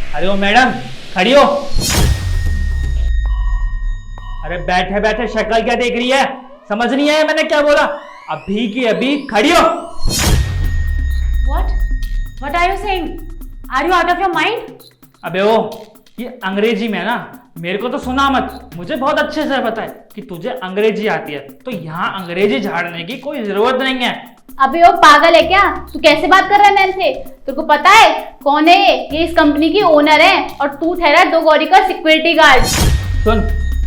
अरे ओ मैडम, खड़ी हो। अरे बैठे बैठे शक्ल क्या देख रही है? समझ नहीं आया मैंने क्या बोला? अभी की अभी खड़ी हो। What? What are you saying? Are you out of your mind? अबे ओ, ये अंग्रेजी में है ना, मेरे को तो सुना मत। मुझे बहुत अच्छे से पता है कि तुझे अंग्रेजी आती है, तो यहाँ अंग्रेजी झाड़ने की कोई जरूरत नहीं है। अबे वो पागल है क्या? तू कैसे बात कर रहा है मैम से? तेरे को पता है कौन है ये इस कंपनी की ओनर है और तू ठहरा है 2 गौरी का सिक्योरिटी गार्ड। सुन,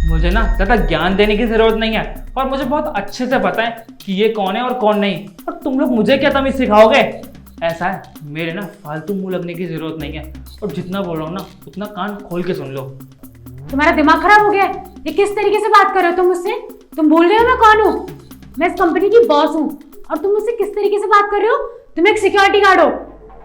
मुझे ना ज्यादा ज्ञान देने की जरूरत नहीं है और मुझे बहुत अच्छे से पता है कि ये कौन है और कौन नहीं। और तुम लोग मुझे क्या तमीज सिखाओगे? ऐसा है, मेरे ना फालतू मुंह लगने की जरूरत नहीं है और जितना बोल रहा हूँ ना उतना कान खोल के सुन लो। तुम्हारा दिमाग खराब हो गया है? ये किस तरीके से बात कर रहे हो तुम मुझसे? तुम भूल रहे हो मैं कौन हूँ? मैं इस कंपनी की बॉस हूँ और तुम मुझसे किस तरीके से बात कर रहे हो? तुम एक सिक्योरिटी गार्ड हो।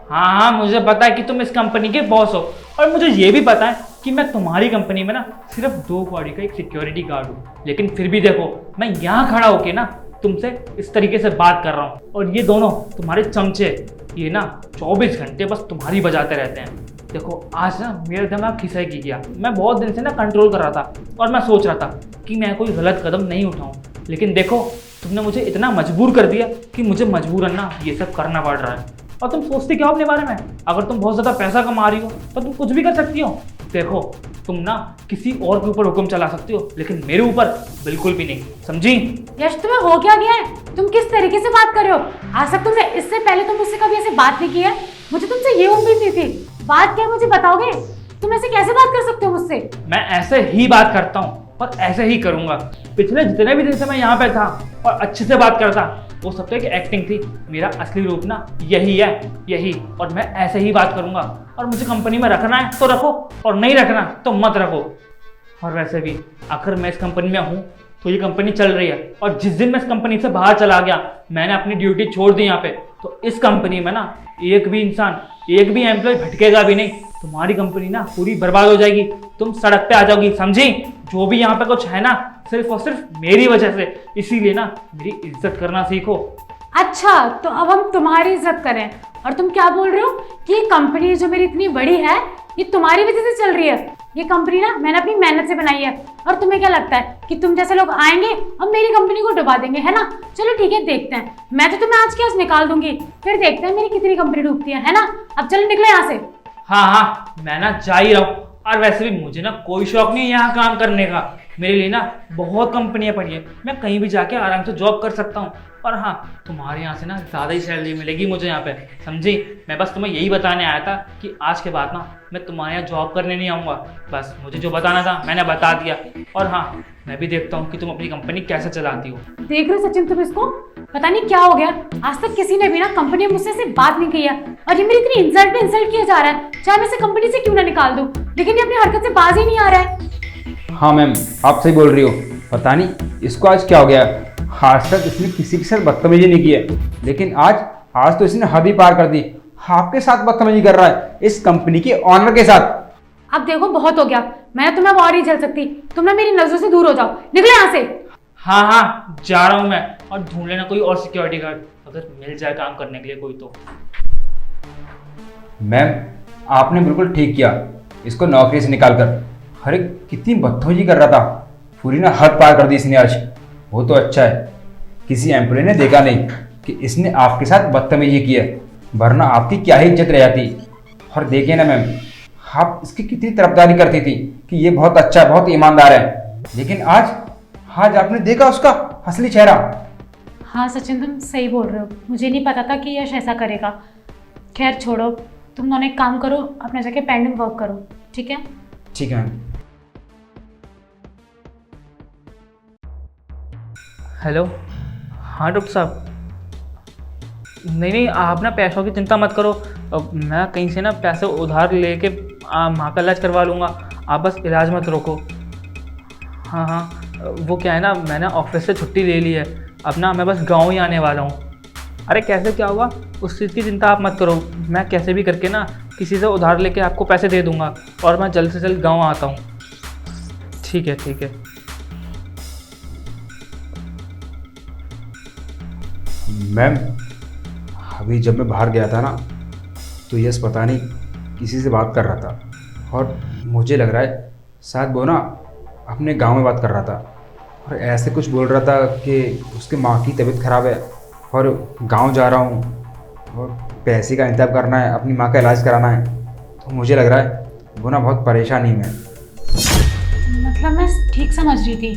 हाँ, मुझे पता है कि तुम इस कंपनी के बॉस हो और मुझे ये भी पता है कि मैं तुम्हारी कंपनी में ना सिर्फ 2 कौड़ी का एक सिक्योरिटी गार्ड हूँ। लेकिन फिर भी देखो, मैं यहाँ खड़ा होके ना तुमसे इस तरीके से बात कर रहा हूँ और ये दोनों तुम्हारे चमचे, ये ना 24 घंटे बस तुम्हारी बजाते रहते हैं। देखो आज ना मेरा दिमाग खिसाई की गया। मैं बहुत दिन से ना कंट्रोल कर रहा था और मैं सोच रहा था कि मैं कोई गलत कदम नहीं उठाऊं, लेकिन देखो तुमने मुझे इतना मजबूर कर दिया कि मुझे मजबूरन ना ये सब करना पड़ रहा है। और तुम सोचती क्या हो अपने बारे में? अगर तुम बहुत ज़्यादा पैसा कमा रही हो तो तुम कुछ भी कर सकती हो। देखो तुम ना किसी और के ऊपर हुक्म चला सकती हो, लेकिन मेरे ऊपर बिल्कुल भी नहीं, समझी? यश, तुम्हें हो क्या गया है? तुम किस तरीके से बात कर रहे हो? आज तक तुमने इससे पहले तुम मुझसे कभी ऐसे बात नहीं की है। मुझे तुमसे ये उम्मीद नहीं थी। बात क्या है मुझे बताओगे? तुम ऐसे कैसे बात कर सकते हो मुझसे? मैं ऐसे ही बात करता हूँ और ऐसे ही करूँगा। पिछले जितने भी दिन से मैं यहाँ पे था और अच्छे से बात करता, वो सब तो एक एक्टिंग थी। मेरा असली रूप ना यही है, यही। और मैं ऐसे ही बात करूँगा। और मुझे कंपनी में रखना है तो रखो और नहीं रखना तो मत रखो। और वैसे भी आखिर मैं इस कंपनी में हूँ तो ये कंपनी चल रही है, और जिस दिन मैं इस कंपनी से बाहर चला गया, मैंने अपनी ड्यूटी छोड़ दी यहाँ पे, तो इस कंपनी में ना एक भी इंसान, एक भी एम्प्लॉय भटकेगा भी नहीं। तुम्हारी कंपनी ना पूरी बर्बाद हो जाएगी, तुम सड़क पे आ जाओगी, समझी? जो भी यहाँ पे कुछ है ना, सिर्फ और सिर्फ मेरी वजह से। इसीलिए ना मेरी इज्जत करना सीखो। अच्छा, तो अब हम तुम्हारी इज्जत करें और तुम क्या बोल रहे हो कि ये कंपनी जो मेरी इतनी बड़ी है ये तुम्हारी वजह से चल रही है? ये कंपनी ना मैंने अपनी मेहनत से बनाई है और तुम्हें क्या लगता है कि तुम जैसे लोग आएंगे और मेरी कंपनी को डुबा देंगे, है ना? चलो ठीक है, देखते हैं। मैं तो तुम्हें आज के आज निकाल दूंगी, फिर देखते हैं मेरी कितनी कंपनी डूबती है ना? अब चलो निकले यहाँ से। हाँ हाँ, मैं ना जा ही रहा हूँ। और वैसे भी मुझे ना कोई शौक नहीं है यहाँ काम करने का। मेरे लिए ना बहुत कंपनियां पड़ी है, मैं कहीं भी जाके आराम से जॉब कर सकता हूँ। और हाँ, तुम्हारे यहाँ से ना ज़्यादा ही सैलरी मिलेगी मुझे यहाँ पे, समझी? मैं बस तुम्हें यही बताने आया था कि आज के बाद ना मैं तुम्हारे यहाँ जॉब करने नहीं आऊँगा। बस मुझे जो बताना था मैंने बता दिया। और हाँ, मैं भी देखता हूँ कि तुम अपनी कंपनी कैसे चलाती हो। देख रहे हो सचिन तुम इसको? पता नहीं क्या हो गया, आज तक किसी ने भी ना कंपनी में मुझसे से बात नहीं की है और ये मेरी इतनी इंसल्ट पे इंसल्ट किया जा रहा है। चाहे मैं इसे कंपनी से क्यों ना निकाल दूं, लेकिन ये अपनी हरकत से बाज ही नहीं आ रहा है। हाँ मैम, आप सही बोल रही हो। पता नहीं इसको आज क्या हो गया। आज तक इसने किसी के साथ बदतमीजी नहीं की है, लेकिन आज तो इसने हद ही पार कर दी। आपके साथ बदतमीजी कर रहा है, इस कंपनी के ऑनर के साथ। अब देखो बहुत हो गया, मैं तुम्हें अब और नहीं झेल सकती। तुम ना मेरी नजरों से दूर हो जाओ, निकले यहाँ से। हाँ हाँ, जा रहा हूँ मैं। और ढूंढ लेना कोई और सिक्योरिटी गार्ड, अगर मिल जाए काम करने के लिए कोई तो। मैम, आपने बिल्कुल ठीक किया इसको नौकरी से निकालकर। अरे कितनी बदतमीजी कर रहा था, पूरी ना हद पार कर दी इसने आज। वो तो अच्छा है किसी एम्प्लॉय ने देखा नहीं कि इसने आपके साथ बदतमीजी की है, वरना आपकी क्या ही इज्जत रह जाती। और देखिए ना मैम, आप इसकी कितनी तरफदारी करती थी कि ये बहुत अच्छा है, बहुत ईमानदार है, लेकिन आज आपने देखा उसका असली चेहरा। हाँ सचिन, तुम सही बोल रहे हो। मुझे नहीं पता था कि यश ऐसा करेगा। खैर छोड़ो, तुम दोनों एक काम करो, अपने जाके पेंडिंग वर्क करो, ठीक है? ठीक है मैम। हेलो, हाँ डॉक्टर साहब। नहीं नहीं, आप ना पैसों की चिंता मत करो। मैं कहीं से ना पैसे उधार लेके माँ का इलाज करवा लूँगा। आप बस इलाज मत रोको। हाँ हाँ, वो क्या है ना, मैंने ऑफिस से छुट्टी ले ली है। अब ना मैं बस गांव ही आने वाला हूँ। अरे कैसे क्या होगा, उस चीज़ की चिंता आप मत करो। मैं कैसे भी करके ना किसी से उधार लेके आपको पैसे दे दूँगा और मैं जल्द से जल्द गाँव आता हूँ। ठीक है ठीक है। मैम, अभी जब मैं बाहर गया था ना, तो यस पता नहीं किसी से बात कर रहा था। और मुझे लग रहा है शायद वो ना अपने गांव में बात कर रहा था और ऐसे कुछ बोल रहा था कि उसकी माँ की तबीयत ख़राब है और गांव जा रहा हूँ और पैसे का इंतजाम करना है, अपनी माँ का इलाज कराना है। तो मुझे लग रहा है वो ना बहुत परेशानी में है। मतलब मैं ठीक समझ रही थी,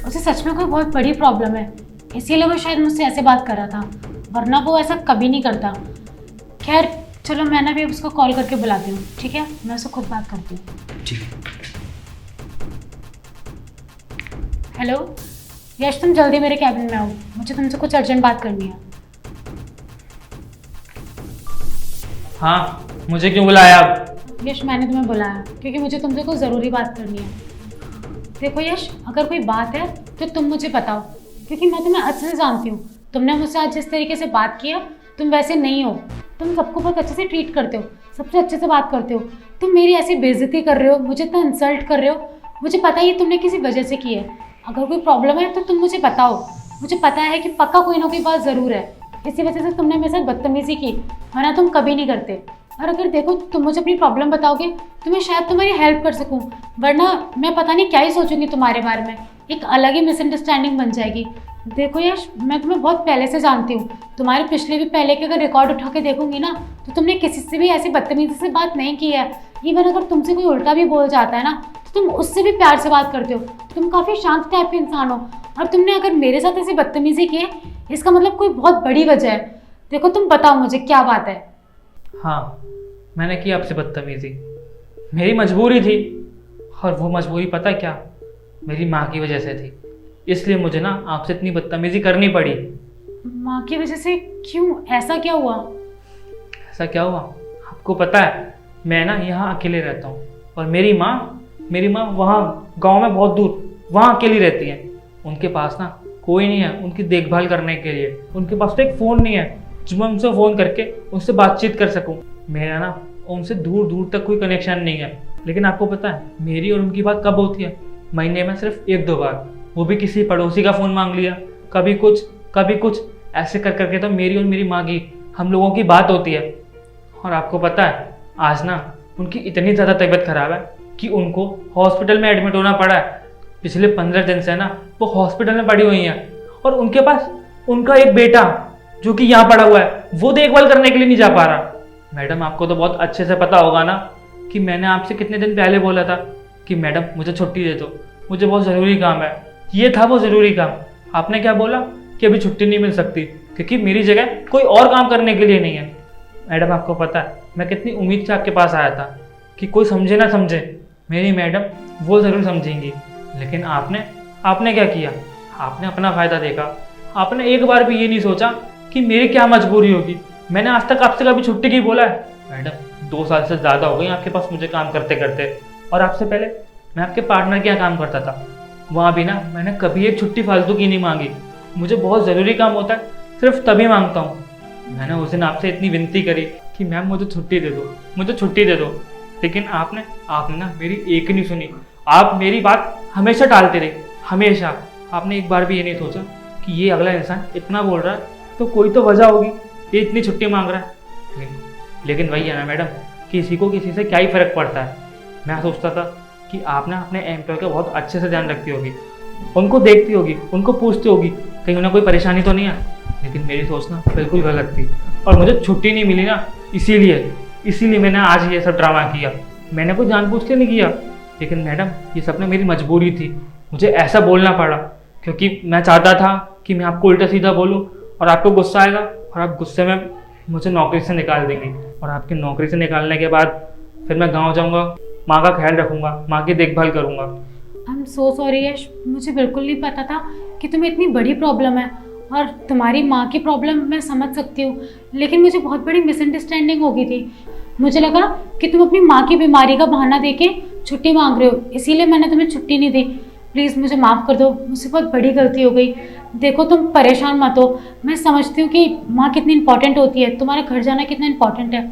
उसे सच में कोई बहुत बड़ी प्रॉब्लम है, इसीलिए वो शायद मुझसे ऐसे बात कर रहा था, वरना वो ऐसा कभी नहीं करता। खैर चलो, मैं ना भी उसको कॉल करके बुलाती हूँ, ठीक है? मैं उससे खुद बात करती हूँ। ठीक है। हेलो यश, तुम जल्दी मेरे कैबिन में आओ, मुझे तुमसे कुछ अर्जेंट बात करनी है। हाँ, मुझे क्यों बुलाया आप? यश, मैंने तुम्हें बुलाया क्योंकि मुझे तुमसे कुछ ज़रूरी बात करनी है। देखो यश, अगर कोई बात है तो तुम मुझे बताओ, क्योंकि मैं तुम्हें अच्छे से जानती हूँ। तुमने मुझसे आज जिस तरीके से बात किया, तुम वैसे नहीं हो। तुम सबको बहुत अच्छे से ट्रीट करते हो, सबसे अच्छे से बात करते हो। तुम मेरी ऐसी बेइज्जती कर रहे हो, मुझे इतना इंसल्ट कर रहे हो। मुझे पता है ये तुमने किसी वजह से की है। अगर कोई प्रॉब्लम है तो तुम मुझे बताओ। मुझे पता है कि पक्का कोई ना कोई बात ज़रूर है, इसी वजह से तुमने मेरे साथ बदतमीज़ी की, वरना तुम कभी नहीं करते। और अगर देखो तुम मुझे अपनी प्रॉब्लम बताओगे तो मैं शायद तुम्हारी हेल्प कर सकूं, वरना मैं पता नहीं क्या ही सोचूंगी तुम्हारे बारे में, एक अलग ही मिसअंडरस्टैंडिंग बन जाएगी। देखो यश, मैं तुम्हें बहुत पहले से जानती हूँ। तुम्हारे पिछले भी पहले के अगर रिकॉर्ड उठा के देखूंगी ना, तो तुमने किसी से भी ऐसी बदतमीजी से बात नहीं की है। इवन अगर तुमसे कोई उल्टा भी बोल जाता है ना, तो तुम उससे भी प्यार से बात करते हो। तुम काफ़ी शांत टाइप के इंसान हो, और तुमने अगर मेरे साथ ऐसी बदतमीजी की है, इसका मतलब कोई बहुत बड़ी वजह है। देखो तुम बताओ मुझे क्या बात है। हाँ, मैंने की आपसे बदतमीजी, मेरी मजबूरी थी, और वो मजबूरी पता है क्या, मेरी माँ की वजह से थी। इसलिए मुझे ना आपसे इतनी बदतमीजी करनी पड़ी। माँ की वजह से? क्यों, ऐसा क्या हुआ? ऐसा क्या हुआ? आपको पता है मैं ना यहाँ अकेले रहता हूँ, और मेरी माँ वहाँ गांव में बहुत दूर वहाँ अकेली रहती है। उनके पास ना कोई नहीं है उनकी देखभाल करने के लिए। उनके पास तो एक फ़ोन नहीं है जो मैं उनसे फ़ोन करके उनसे बातचीत कर सकूँ। मेरा ना उनसे दूर दूर तक कोई कनेक्शन नहीं है। लेकिन आपको पता है मेरी और उनकी बात कब होती है? महीने में सिर्फ 1-2 बार, वो भी किसी पड़ोसी का फ़ोन मांग लिया, कभी कुछ ऐसे कर करके तो मेरी और मेरी माँ की, हम लोगों की बात होती है। और आपको पता है आज ना उनकी इतनी ज़्यादा तबीयत खराब है कि उनको हॉस्पिटल में एडमिट होना पड़ा है। पिछले 15 दिन से ना वो हॉस्पिटल में पड़ी हुई हैं, और उनके पास उनका एक बेटा जो कि यहाँ पड़ा हुआ है, वो देखभाल करने के लिए नहीं जा पा रहा। मैडम, आपको तो बहुत अच्छे से पता होगा ना कि मैंने आपसे कितने दिन पहले बोला था कि मैडम मुझे छुट्टी दे दो, मुझे बहुत ज़रूरी काम है। ये था वो ज़रूरी काम। आपने क्या बोला कि अभी छुट्टी नहीं मिल सकती क्योंकि मेरी जगह कोई और काम करने के लिए नहीं है। मैडम, आपको पता है मैं कितनी उम्मीद से आपके पास आया था कि कोई समझे ना समझे, मेरी मैडम वो ज़रूर समझेंगी। लेकिन आपने क्या किया? आपने अपना फ़ायदा देखा। आपने एक बार भी ये नहीं सोचा कि मेरी क्या मजबूरी होगी। मैंने आज तक आपसे कभी छुट्टी की बोला है? मैडम, 2 साल से ज़्यादा हो गई आपके पास मुझे काम करते करते, और आपसे पहले मैं आपके पार्टनर के यहाँ काम करता था। वहाँ भी ना मैंने कभी एक छुट्टी फालतू की नहीं मांगी। मुझे बहुत ज़रूरी काम होता है, सिर्फ तभी मांगता हूँ। मैंने उस दिन आपसे इतनी विनती करी कि मैम मुझे छुट्टी दे दो, मुझे छुट्टी दे दो, लेकिन आपने ना मेरी एक नहीं सुनी। आप मेरी बात हमेशा टालते रहे, हमेशा। आपने एक बार भी ये नहीं सोचा कि ये अगला इंसान इतना बोल रहा है तो कोई तो वजह होगी, ये इतनी छुट्टी मांग रहा है। लेकिन वही है ना मैडम, किसी को किसी से क्या ही फ़र्क पड़ता है। मैं सोचता था कि आप ना अपने एम्प्लॉय का बहुत अच्छे से ध्यान रखती होगी, उनको देखती होगी, उनको पूछती होगी कहीं उन्हें कोई परेशानी तो नहीं है। लेकिन मेरी सोच ना बिल्कुल गलत थी, और मुझे छुट्टी नहीं मिली ना, इसीलिए मैंने आज ये सब ड्रामा किया। मैंने कोई जानबूझ के नहीं किया, लेकिन मैडम ये सब ना मेरी मजबूरी थी। मुझे ऐसा बोलना पड़ा क्योंकि मैं चाहता था कि मैं आपको उल्टा सीधा बोलूं और आपको गुस्सा आएगा, और आप गुस्से में मुझे नौकरी से निकाल देंगे। और आपकी नौकरी से निकालने के बाद फिर मैं गाँव जाऊँगा, माँ का ख्याल रखूँगा, माँ की देखभाल करूँगा। आई एम सो सॉरी यश, मुझे बिल्कुल नहीं पता था कि तुम्हें इतनी बड़ी प्रॉब्लम है। और तुम्हारी माँ की प्रॉब्लम मैं समझ सकती हूँ, लेकिन मुझे बहुत बड़ी मिसअंडरस्टैंडिंग हो गई थी। मुझे लगा कि तुम अपनी माँ की बीमारी का बहाना देके छुट्टी मांग रहे हो, इसीलिए मैंने तुम्हें छुट्टी नहीं दी। प्लीज़ मुझे माफ़ कर दो, मुझसे बहुत बड़ी गलती हो गई। देखो तुम परेशान मत हो, मैं समझती हूँ कि माँ कितनी इंपॉर्टेंट होती है, तुम्हारा घर जाना कितना इंपॉर्टेंट है।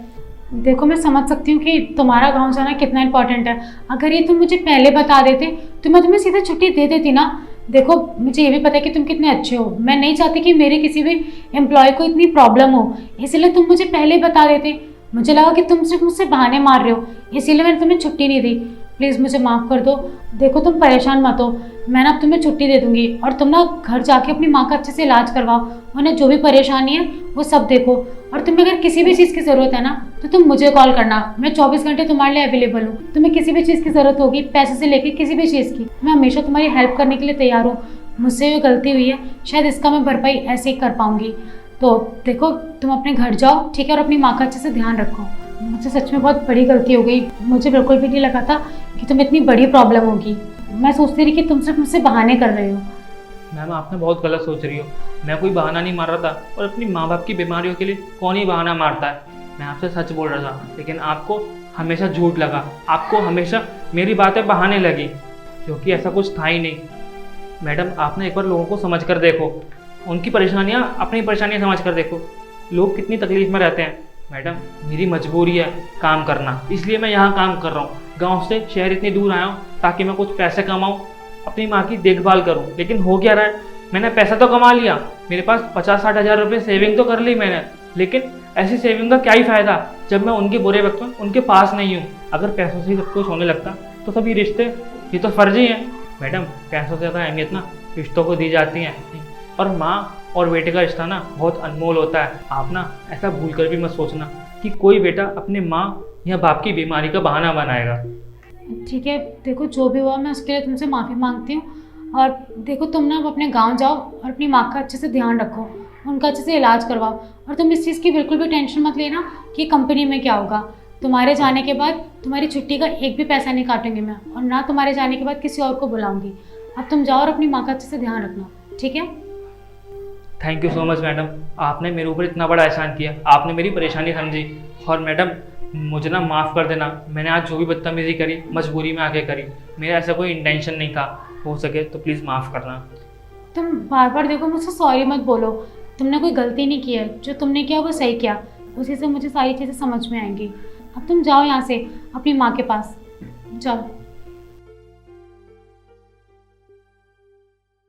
देखो मैं समझ सकती हूँ कि तुम्हारा गांव जाना कितना इंपॉर्टेंट है। अगर ये तुम मुझे पहले बता देते तो मैं तुम्हें सीधे छुट्टी दे देती ना। देखो मुझे ये भी पता है कि तुम कितने अच्छे हो, मैं नहीं चाहती कि मेरे किसी भी एम्प्लॉय को इतनी प्रॉब्लम हो, इसलिए तुम मुझे पहले बता देते मुझे लगा कि तुम सिर्फ मुझसे बहाने मार रहे हो, इसीलिए मैंने तुम्हें छुट्टी नहीं दी। प्लीज़ मुझे माफ़ कर दो। देखो तुम परेशान मत हो, मैं ना अब तुम्हें छुट्टी दे दूंगी और तुम ना घर जाके अपनी माँ का अच्छे से इलाज करवाओ, उन्हें जो भी परेशानी है वो सब देखो। और तुम्हें अगर किसी भी चीज़ की ज़रूरत है ना तो तुम मुझे कॉल करना, मैं 24 घंटे तुम्हारे लिए अवेलेबल हूँ। तुम्हें किसी भी चीज़ की ज़रूरत होगी, पैसे से लेकर किसी भी चीज़ की, मैं हमेशा तुम्हारी हेल्प करने के लिए तैयार हूँ। मुझसे जो गलती हुई है शायद इसका मैं भरपाई ऐसे ही कर पाऊँगी। तो देखो तुम अपने घर जाओ, ठीक है, और अपनी माँ का अच्छे से ध्यान रखो। मुझसे सच में बहुत बड़ी गलती हो गई, मुझे बिल्कुल भी नहीं लगा था कि तुम्हें इतनी बड़ी प्रॉब्लम होगी। मैं सोचती रही कि तुम सिर्फ मुझसे बहाने कर रहे हो। मैम आपने बहुत गलत सोच रही हो, मैं कोई बहाना नहीं मार रहा था। और अपनी माँ बाप की बीमारियों के लिए कौन ही बहाना मारता है। मैं आपसे सच बोल रहा था, लेकिन आपको हमेशा झूठ लगा, आपको हमेशा मेरी बातें बहाने लगी, जो कि ऐसा कुछ था ही नहीं। मैडम आपने एक बार लोगों को समझ कर देखो, उनकी परेशानियाँ अपनी परेशानियाँ समझ कर देखो, लोग कितनी तकलीफ में रहते हैं। मैडम मेरी मजबूरी है काम करना, इसलिए मैं यहाँ काम कर रहा हूँ। गांव से शहर इतनी दूर आया हूँ ताकि मैं कुछ पैसे कमाऊँ, अपनी माँ की देखभाल करूँ। लेकिन हो क्या रहा है, मैंने पैसा तो कमा लिया, मेरे पास 50-60 हज़ार रुपये सेविंग तो कर ली मैंने, लेकिन ऐसी सेविंग का क्या ही फ़ायदा जब मैं उनके बुरे वक्त में उनके पास नहीं हूँ। अगर पैसों से ही सब कुछ होने लगता तो सभी रिश्ते ये तो फर्जी हैं। मैडम पैसों से ज़्यादा अहमियत ना रिश्तों को दी जाती है, और माँ और बेटे का रिश्ता ना बहुत अनमोल होता है। आप ना ऐसा भूल कर भी मत सोचना कि कोई बेटा अपने माँ या बाप की बीमारी का बहाना बनाएगा। ठीक है, देखो जो भी हुआ मैं उसके लिए तुमसे माफ़ी मांगती हूँ। और देखो तुम ना अब अपने गांव जाओ और अपनी माँ का अच्छे से ध्यान रखो, उनका अच्छे से इलाज करवाओ। और तुम इस चीज़ की बिल्कुल भी टेंशन मत लेना कि कंपनी में क्या होगा। तुम्हारे जाने के बाद तुम्हारी छुट्टी का एक भी पैसा नहीं काटूंगी मैं, और ना तुम्हारे जाने के बाद किसी और को बुलाऊंगी। अब तुम जाओ और अपनी माँ का अच्छे से ध्यान रखना, ठीक है? Thank you so much madam, आपने मेरे ऊपर इतना बड़ा एहसान किया, आपने मेरी परेशानी समझी। और मैडम मुझे ना माफ़ कर देना, मैंने आज जो भी बदतमीज़ी करी मजबूरी में आके करी, मेरा ऐसा कोई इंटेंशन नहीं था। हो सके तो प्लीज़ माफ़ करना। तुम बार बार देखो मुझसे सॉरी मत बोलो, तुमने कोई गलती नहीं की है, जो तुमने किया वो सही किया, उसी से मुझे सारी चीज़ें समझ में आएंगी। अब तुम जाओ यहाँ से अपनी माँ के पास, जाओ।